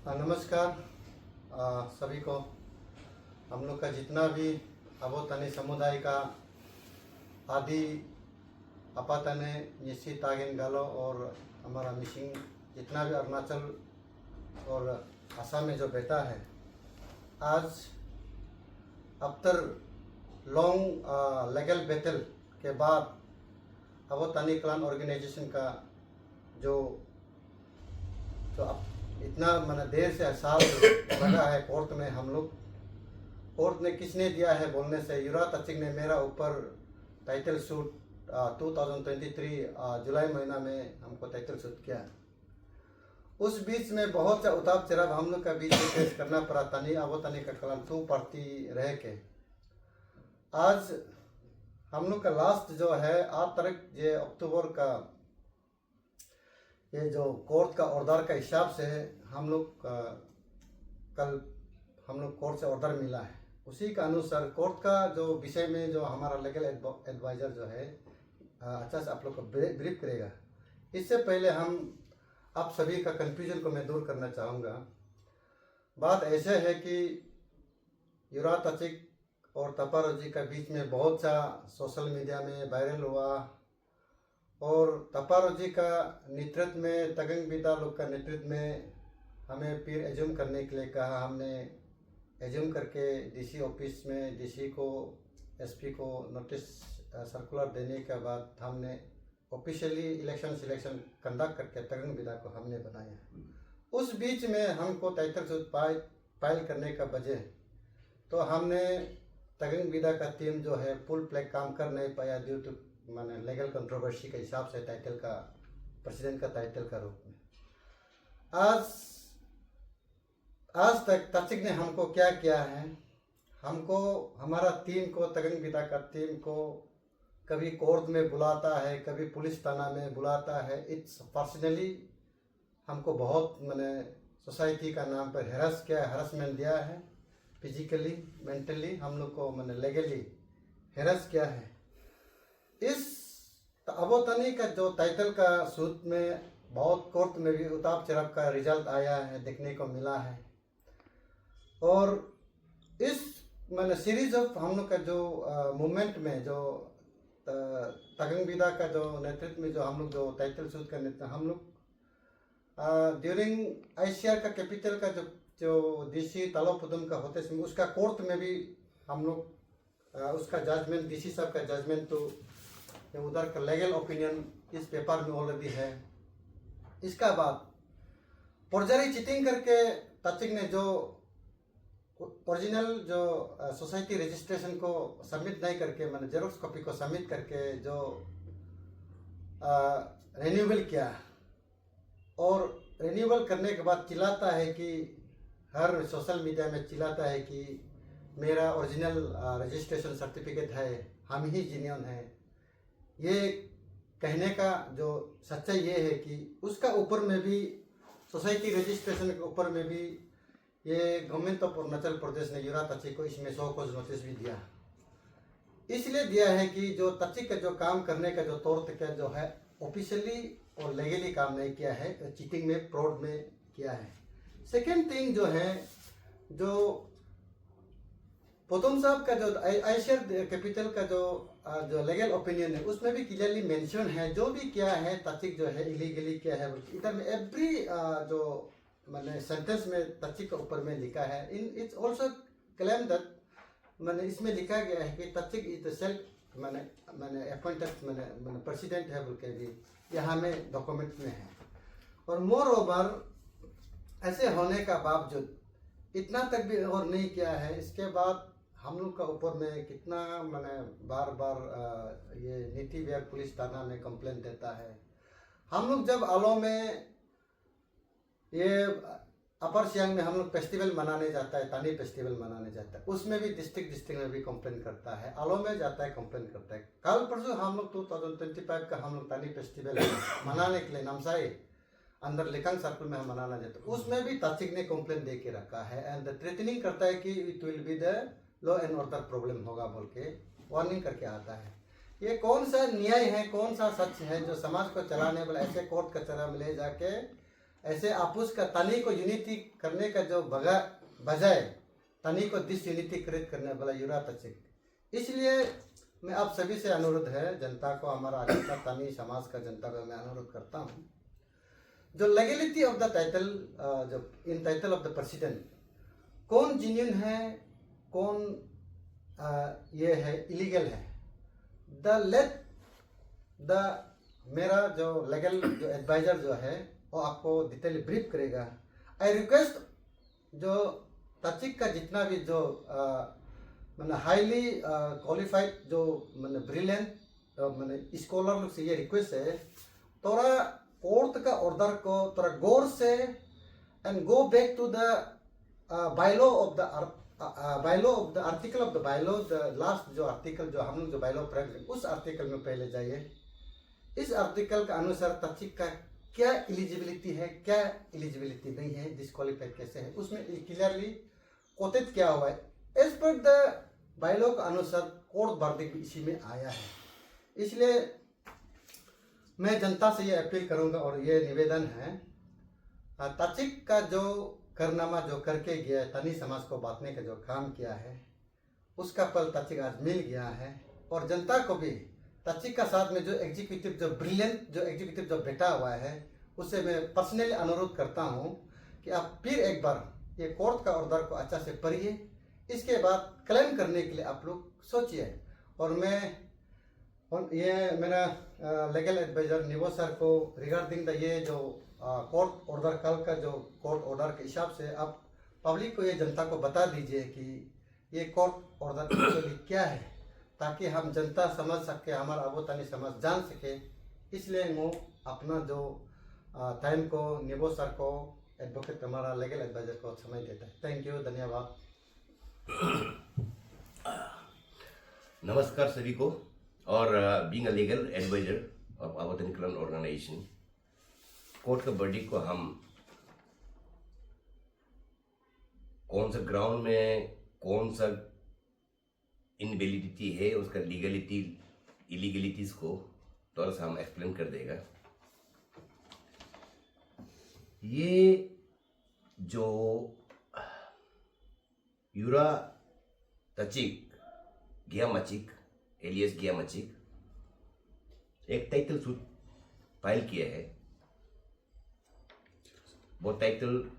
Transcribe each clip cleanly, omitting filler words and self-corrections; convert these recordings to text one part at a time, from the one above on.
नमस्कार सभी को। हम लोग का जितना भी अबोतनी समुदाय का आदि अपातने निश्चित तागिन गालो और हमारा मिशिंग जितना भी अरुणाचल और असम में जो बैठा है, आज आफ्टर लॉन्ग लीगल बैटल के बाद अबोतनी क्लान ऑर्गेनाइजेशन का जो इतना मैंने देर से साल लगा है कोर्ट में। हम लोग कोर्ट ने किसने दिया है बोलने से युवराज तचिंग ने मेरा ऊपर टाइटल शूट 2023 जुलाई महीना में हमको टाइटल शूट किया। उस बीच में बहुत सा उतार चढ़ाव हम लोग का बीच में फेस करना पड़ा। तनी अब तनी का कलाम 2 पार्टी रह के आज हम लोग का लास्ट जो है 8 तारीख जो अक्टूबर का ये जो कोर्ट का ऑर्डर का हिसाब से हम लोग कल हम लोग कोर्ट से ऑर्डर मिला है, उसी का अनुसार कोर्ट का जो विषय में जो हमारा लीगल एडवाइज़र जो है अच्छा से आप लोग को ब्रीफ करेगा। इससे पहले हम आप सभी का कन्फ्यूजन को मैं दूर करना चाहूँगा। बात ऐसे है कि युवराज तचिक और तपारोजी का बीच में बहुत सा सोशल मीडिया में वायरल हुआ और तपारोजी का नेतृत्व में तगंग बिदा लोग का नेतृत्व में हमें फिर एज्यूम करने के लिए कहा। हमने एज्यूम करके डीसी ऑफिस में डीसी को एसपी को नोटिस सर्कुलर देने के बाद हमने ऑफिशियली इलेक्शन सिलेक्शन कंडक्ट करके तगंग बिदा को हमने बनाया। उस बीच में हमको टाइटल शूट फाइल करने का वजह तो हमने तगंग बिदा का टीम जो है फुल प्ले काम कर नहीं पाया ड्यू टू माने लीगल कंट्रोवर्सी के हिसाब से टाइटल का प्रेसिडेंट का टाइटल का रूप में। आज तक तचिक ने हमको क्या किया है, हमको हमारा टीम को तगंग बिदा का टीम को कभी कोर्ट में बुलाता है, कभी पुलिस थाना में बुलाता है। इट्स पर्सनली हमको बहुत मैंने सोसाइटी का नाम पर हरासमेंट दिया है, फिजिकली मेंटली हम लोग को मैंने लीगली हेरस किया है। इस अबोतनी का जो टाइटल का सूट में बहुत कोर्ट में भी उतार चढ़ाव का रिजल्ट आया है, देखने को मिला है। और इस मैंने सीरीज ऑफ हम लोग का जो मूवमेंट में जो तगंग बिदा का जो नेतृत्व में जो हम लोग जो टाइटल शूट करने थे, हम लोग ड्यूरिंग आईसीआर का कैपिटल का जो डीसी तालोपुदम का होते समय उसका कोर्ट में भी हम लोग उसका जजमेंट डीसी साहब का जजमेंट तो उधर का लीगल ओपिनियन इस पेपर में ऑलरेडी है। इसका बाद फोर्जरी चीटिंग करके तचिक ने जो ओरिजिनल जो सोसाइटी रजिस्ट्रेशन को सबमिट नहीं करके मैंने जेरोक्स कॉपी को सबमिट करके जो रिन्यूअल किया और रिन्यूअल करने के बाद चिल्लाता है कि हर सोशल मीडिया में चिल्लाता है कि मेरा ओरिजिनल रजिस्ट्रेशन सर्टिफिकेट है, हम ही जेन्युइन है। ये कहने का जो सच्चाई ये है कि उसका ऊपर में भी सोसाइटी रजिस्ट्रेशन के ऊपर में भी ये गवर्नमेंट ऑफ अरुणाचल प्रदेश ने युवराज तचिक को इसमें 100 कोस नोटिस भी दिया। इसलिए दिया है कि जो तचिक का जो काम करने का जो तौर तरीका जो है ऑफिशियली और लीगली काम नहीं किया है, चीटिंग में फ्रॉड में किया है। सेकेंड थिंग जो है जो पोतम साहब का जो आईसीआर कैपिटल का जो लीगल ओपिनियन है उसमें भी क्लियरली मेंशन है जो भी किया है तचिक जो है इलीगली किया है। इधर में एवरी जो मैंने सेंटेंस में तचिक के ऊपर में लिखा है। In its also claim that मैंने इसमें लिखा गया है कि तचिक इज द सेल्फ मैंने अपॉइंटेड मैंने प्रेसिडेंट है बोल के भी यहाँ में डॉक्यूमेंट में है। और मोर ओवर ऐसे होने का बावजूद इतना तक भी और नहीं किया है। इसके बाद हम लोग का ऊपर में कितना मैंने बार बार ये नीति विभाग पुलिस थाना में कंप्लेंट देता है। हम लोग जब आलो में ये अपर सियांग में हम लोग फेस्टिवल मनाने जाता है, तानी फेस्टिवल मनाने जाता है, उसमें भी डिस्ट्रिक्ट में भी कंप्लेन करता है, आलो में जाता है कंप्लेन करता है। कल परसों हम लोग 2025 का हम लोग तानी फेस्टिवल मनाने के लिए नामसाई अंदर लिकांग सर्कल में हम मनाना चाहते हैं, उसमें भी तचिक ने कंप्लेन दे के रखा है एंड थ्रेटनिंग करता है कि it will be the law and order problem होगा बोल के वार्निंग करके आता है। ये कौन सा न्याय है, कौन सा सच है जो समाज को चलाने वाला ऐसे कोर्ट कचहरा में ले जाके ऐसे आपूस का तनी को यूनिटी करने का जो बजाय तनी को डिसयूनिटीकृत करने वाला युरा तचिक। इसलिए मैं आप सभी से अनुरोध है, जनता को, हमारा आगे का तनी समाज का जनता को मैं अनुरोध करता हूँ, जो लेगलिटी ऑफ द टाइटल, जो इन टाइटल ऑफ द प्रेसिडेंट कौन जेन्युइन है, कौन ये है इलीगल है, मेरा जो लीगल जो एडवाइजर जो है वो आपको डिटेल ब्रीफ करेगा। आई रिक्वेस्ट जो तचिक का जितना भी जो मैंने हाईली क्वालिफाइड जो मैंने ब्रिलियंट मैंने स्कॉलर लोग से ये रिक्वेस्ट है, थोड़ा कोर्ट का ऑर्डर को थोड़ा गौर से and go back to the bylaw of the article of the bylaw, the last जो आर्टिकल जो हम लोग जो बायलॉ प्रयोग उस आर्टिकल में पहले जाइए। इस आर्टिकल का अनुसार तचिक का क्या एलिजिबिलिटी है, क्या एलिजिबिलिटी नहीं है, डिस्क्वालीफाइड कैसे है, उसमें क्लियरली कोटेड क्या हुआ है। एज पर द बायलॉ का अनुसार कोर्ट वर्डिक्ट इसी में आया है। इसलिए मैं जनता से ये अपील करूंगा और ये निवेदन है, तचिक का जो करनामा जो करके गया है, तनी समाज को बांटने का जो काम किया है, उसका फल तचिक आज मिल गया है। और जनता को भी तचिक का साथ में जो एग्जीक्यूटिव जो ब्रिलियंट जो एग्जीक्यूटिव जो बैठा हुआ है, उससे मैं पर्सनली अनुरोध करता हूँ कि आप फिर एक बार ये कोर्ट का ऑर्डर को अच्छा से पढ़िए, इसके बाद क्लेम करने के लिए आप लोग सोचिए। और ये मेरा लीगल एडवाइजर निवो सर को रिगार्डिंग द ये जो कोर्ट ऑर्डर, कल का जो कोर्ट ऑर्डर के हिसाब से आप पब्लिक को, ये जनता को बता दीजिए कि ये कोर्ट ऑर्डर एक्चुअली क्या है, ताकि हम जनता समझ सके, हमारा अबोतानी समाज जान सके। इसलिए वो अपना जो टाइम को निवो सर को, एडवोकेट हमारा लीगल एडवाइजर को समय देता है। थैंक यू, धन्यवाद। नमस्कार सभी को। और being a legal adviser of Abotani clan organisation, court का वर्डिक्ट को हम कौन सा ग्राउंड में कौन सा इनवैलिडिटी है, उसका लीगलिटी इलीगलिटीज को थोड़ा सा हम एक्सप्लेन कर देगा। ये जो युरा तचिक गियामचिक एलियस गियामचिक एक टाइटल सूट फाइल किया है। वो टाइटल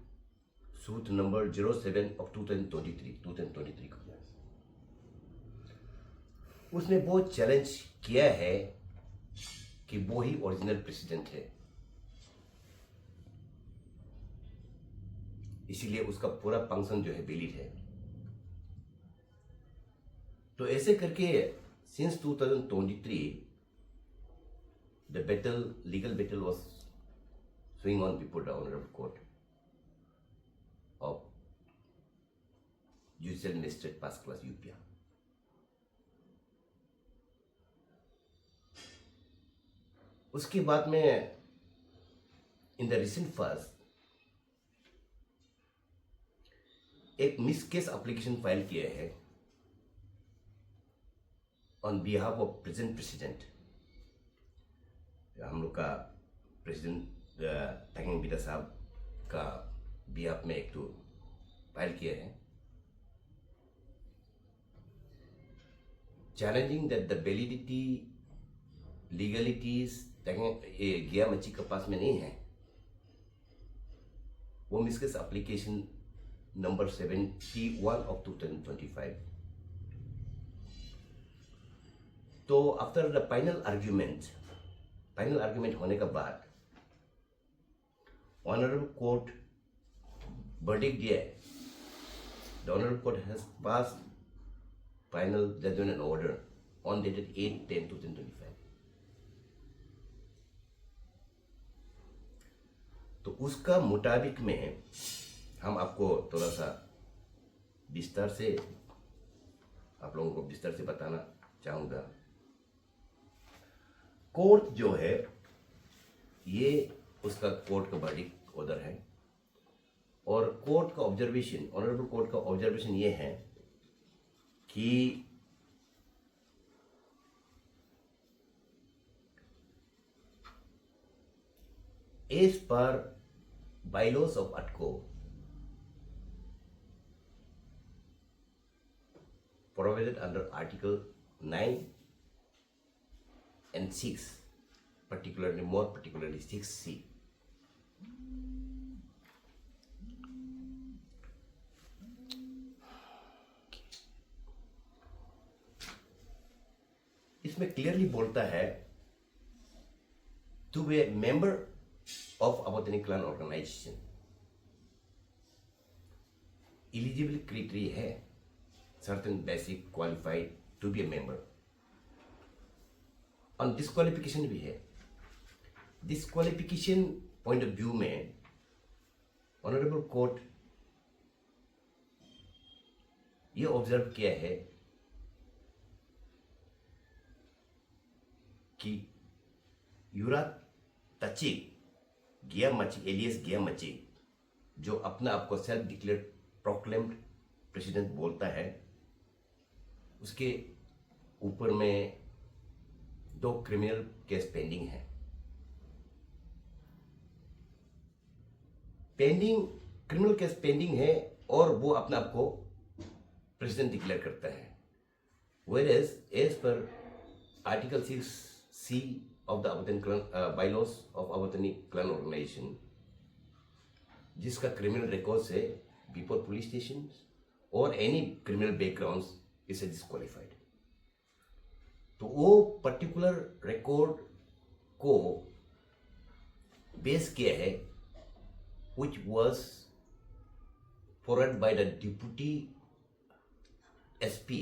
सूट नंबर 07 ऑफ 2023 का। उसने वो चैलेंज किया है कि वो ही ओरिजिनल प्रेसिडेंट है, इसीलिए उसका पूरा फंक्शन जो है वैलिड है। तो ऐसे करके since 2023 the legal battle was swing on before the Honorable Court of Judicial Magistrate First Class UPA. उसके बाद में इन द रिसेंट फास्ट एक मिस केस एप्लीकेशन फाइल किया है on behalf of present president. हम लोग का प्रेसिडेंट ताकिंग बिदा साहब का बिहाफ में एक तो फाइल किया है, challenging that the validity legalities ये गियामची के पास में नहीं है। वो मिसकेस एप्लीकेशन नंबर 71 ऑफ 2025। तो आफ्टर द फाइनल आर्ग्यूमेंट होने के बाद ऑनरेबल कोर्ट वर्डिक्ट दिया है। The honourable court has passed final judgement and order on dated 8/10/2025। तो उसका मुताबिक में हम आपको थोड़ा सा विस्तार से आप लोगों को विस्तार से बताना चाहूँगा। कोर्ट जो है ये उसका कोर्ट का वर्डिक्ट ऑर्डर है और कोर्ट का ऑब्जर्वेशन, ऑनरेबल कोर्ट का ऑब्जर्वेशन ये है कि as per bylaws of ATCO provided under Article 9 and 6, more particularly 6C. इसमें क्लियरली बोलता है to be a member of Abotani clan organisation eligible criteria है, certain basic qualified to be a member. और disqualification भी है. डिस्क्वालिफिकेशन पॉइंट ऑफ व्यू में honourable court ये observe किया है कि यूरा तचिक गियामचिक एलियस गियामचिक जो अपना आपको सेल्फ डिक्लेयर प्रोक्लेम्ड प्रेसिडेंट बोलता है, उसके ऊपर में 2 क्रिमिनल केस पेंडिंग है. क्रिमिनल केस पेंडिंग है और वो अपने आप को प्रेसिडेंट डिक्लेयर करता है. Whereas as per Article 6C of the Abatani Clan bylaws of Abatani Clan organization, जिसका क्रिमिनल रिकॉर्ड है बिफोर पुलिस स्टेशन और any criminal background is disqualified. तो वो पर्टिकुलर रिकॉर्ड को बेस किया है which was forwarded by the Deputy SP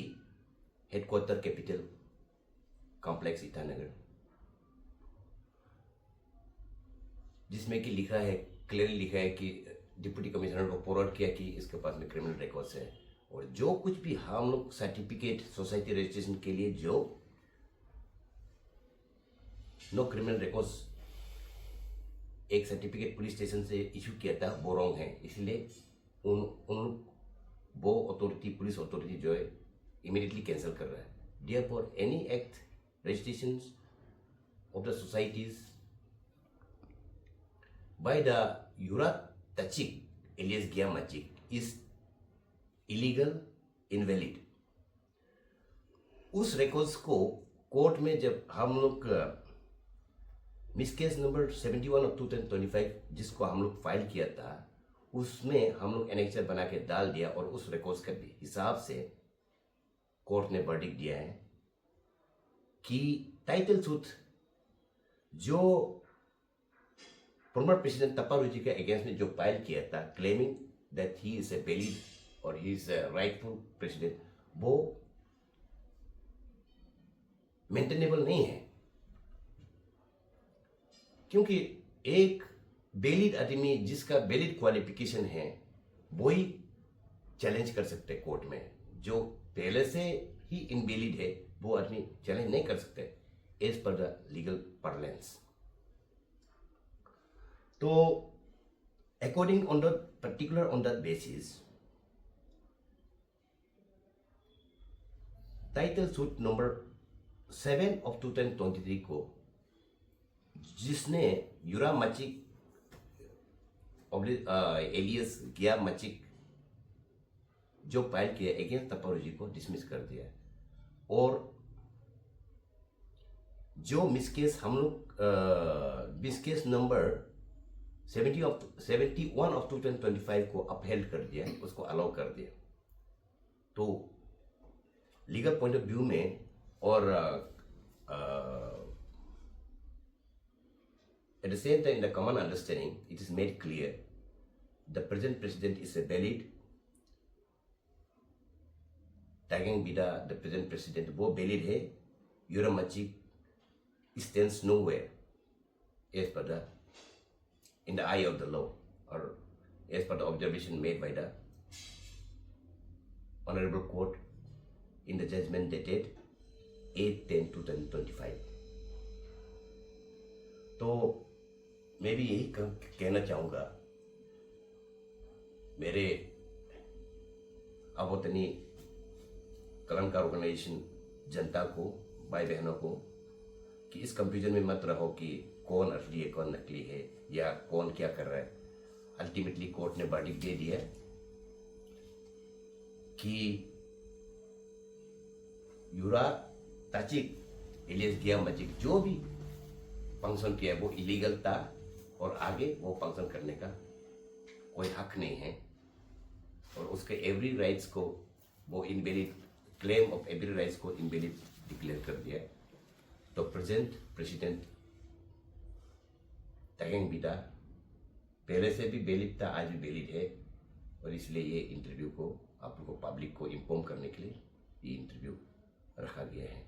Headquarter Capital Complex Itanagar, जिसमें कि लिखा है, क्लियरली लिखा है कि डिप्टी कमिश्नर को फॉरवर्ड किया कि इसके पास में क्रिमिनल रिकॉर्ड्स है और जो कुछ भी हम लोग सर्टिफिकेट सोसाइटी रजिस्ट्रेशन के लिए जो नो क्रिमिनल रिकॉर्ड्स एक सर्टिफिकेट पुलिस स्टेशन से इशू किया था वो रॉन्ग है. इसलिए वो अथॉरिटी पुलिस अथॉरिटी जो है इमीडिएटली कैंसिल कर रहा है. Therefore any act registration of the societies by the Yura Tachik alias Giamchik is illegal, invalid. उस रिकॉर्ड्स को कोर्ट में जब हम लोग मिस केस नंबर 71 ऑफ 2025 जिसको हम लोग फाइल किया था, उसमें हम लोग एनेक्चर बना के डाल दिया और उस रिकॉर्ड्स के हिसाब से कोर्ट ने वर्डिक्ट दिया है कि टाइटल सूट जो फॉर्मर प्रेसिडेंट तपारुजी के अगेंस्ट में जो फाइल किया था claiming that he is a valid और he is a rightful president, वो मेंटेनेबल नहीं है. क्योंकि एक वैलिड आदमी जिसका वैलिड क्वालिफिकेशन है वो ही चैलेंज कर सकते कोर्ट में. जो पहले से ही इनवैलिड है वो आदमी चैलेंज नहीं कर सकते as per the legal parlance. तो according on the particular on that basis title suit number 7 of 2023 को जिसने यूरा मचिक एलियस गिया मचिक जो फाइल किया अगेंस्ट तपारुजी को डिसमिस कर दिया. और जो मिसकेस हम लोग मिसकेस नंबर 71 ऑफ 2025 को अपहेल्ड कर दिया, उसको अलाउ कर दिया. तो लीगल पॉइंट ऑफ व्यू में और at the same time, in the common understanding, it is made clear the present president is a valid. Tagging Bida, the present president, वो valid है. Yura Machik stands nowhere as per the in the eye of the law or as per the observation made by the Honorable Court in the judgment dated 8/10/2025. तो मैं भी यही कहना चाहूँगा मेरे अबोतनी कलंकार organisation जनता को, भाई बहनों को, कि इस कंफ्यूजन में मत रहो कि कौन असली है कौन नकली है या कौन क्या कर रहा है. अल्टीमेटली कोर्ट ने वर्डिक्ट दे दिया कि यूरा ताचिक इलियस गिया मजिक जो भी फंक्शन किया वो इलीगल था और आगे वो फंक्शन करने का कोई हक नहीं है और उसके एवरी राइट्स को वो invalid claim of every rights को इनवैलिड डिक्लेयर कर दिया। तो प्रेजेंट प्रेसिडेंट तागेंग बिदा पहले से भी वैलिड था, आज भी वैलिड है और इसलिए ये इंटरव्यू को आप लोगों को पब्लिक को इन्फॉर्म करने के लिए ये इंटरव्यू रखा गया है।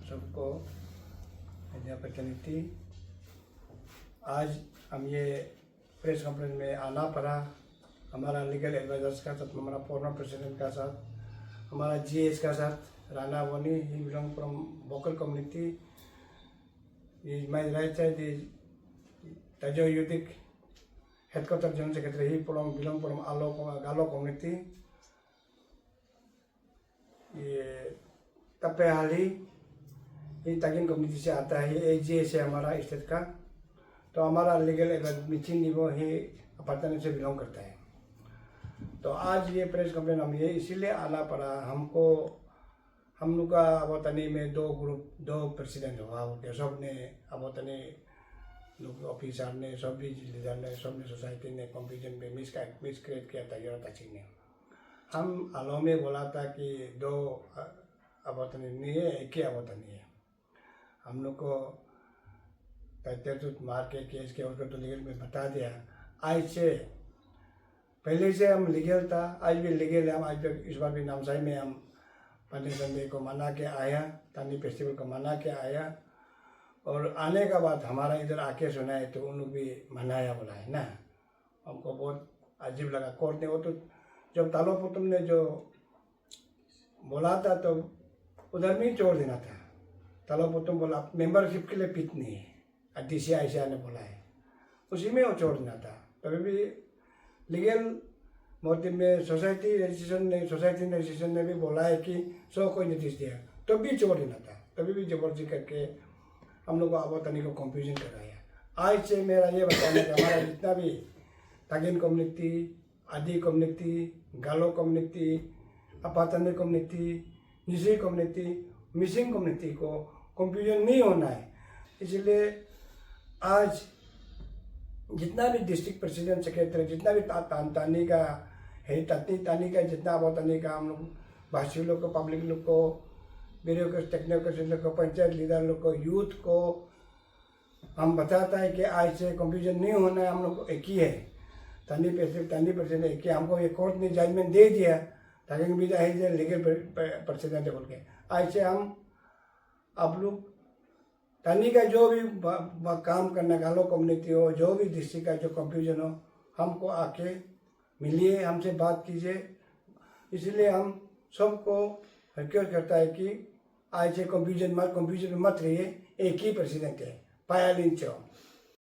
सबको अपॉर्चुनिटी, आज हम ये प्रेस कॉन्फ्रेंस में आना पड़ा, हमारा लीगल एडवाइजर्स का साथ, हमारा फॉर्मर प्रेसिडेंट का साथ, हमारा जीएस का साथ, Rana Wani, he belong from vocal community, he my right side is Tajo यूथिक headquarter general secretary, he belong from Galo community, ये तपे हाली ये तागिन कम्युनिटी से आता है, ये एजीए से हमारा स्टेट का। तो हमारा लीगल मिचिन निवो ही अपार्टमेंट से बिलोंग करता है। तो आज ये प्रेस कॉन्फ्रेंस हम ये इसीलिए आना पड़ा, हमको हम लोग का अबोतनी में दो प्रेसिडेंट हुआ हो गया, सब ने अबोतनी लोग ऑफिसर ने, सब भी लीडर ने, सब ने सोसाइटी ने कंफ्यूजन में मिसक्रिएट किया था यूरा ताचिक ने। हम आलो में बोला था कि दो अबोतनी नहीं है, एक ही अबोतनी है। हम लोग को मार के केस के उसको तो लीगल में बता दिया। आज से पहले से हम लीगल था, आज भी लीगल है। हम आज भी इस बार भी नामसाई में हम पंडित संडे को मना के आया, तानी फेस्टिवल को मना के आया और आने का बाद हमारा इधर आके सुना है तो उन लोग भी मनाया बोला है ना। हमको बहुत अजीब लगा। कोर्ट ने वो तो जब तालो पुतुम ने जो बोला था तो उधर में ही छोड़ देना था। तालो पुतुम बोला मेंबरशिप के लिए पिट नहीं है, DCI ने बोला है, उसी में वो छोड़ देना था। तभी भी लीगल मोटिव में सोसाइटी रजिस्ट्रेशन ने भी बोला है कि सो कोई नोटिस दिया तो भी छोड़ देना था। तभी भी जबरदस्ती करके हम लोग को अबोतनी को कंफ्यूजन कराया। आज से मेरा ये बताना कि हमारा जितना भी Tagin community, Adi community, Galo community, Apatani community, Nyishi community, Mising community को कंफ्यूजन नहीं होना है। इसलिए आज जितना भी डिस्ट्रिक्ट प्रेसिडेंट सेक्रेटरी, जितना भी तानी का है, तानी का जितना अबोतनी का हम लोग भाषी लोग को, पब्लिक लोग को, ब्यूरोक्रेट, टेक्नोक्रेट लोग को, पंचायत लीडर लोग को, यूथ को हम बताता है कि आज से कंफ्यूजन नहीं होना है। हम लोग एक ही है, तानी प्रेसिडेंट एक ही। हमको ये कोर्ट ने जजमेंट दे दिया ताकि भी लीगल प्रेसिडेंट बोल के। आज से हम आप लोग तानी का जो भी काम करना, गालो कम्युनिटी हो, जो भी डिस्ट्रिक्ट का जो कंफ्यूजन हो, हमको आके मिलिए, हमसे बात कीजिए। इसलिए हम सबको रिक्वेस्ट करता है कि आज से कंफ्यूजन मत रहिए, एक ही प्रेसिडेंट है, पायालिन चो।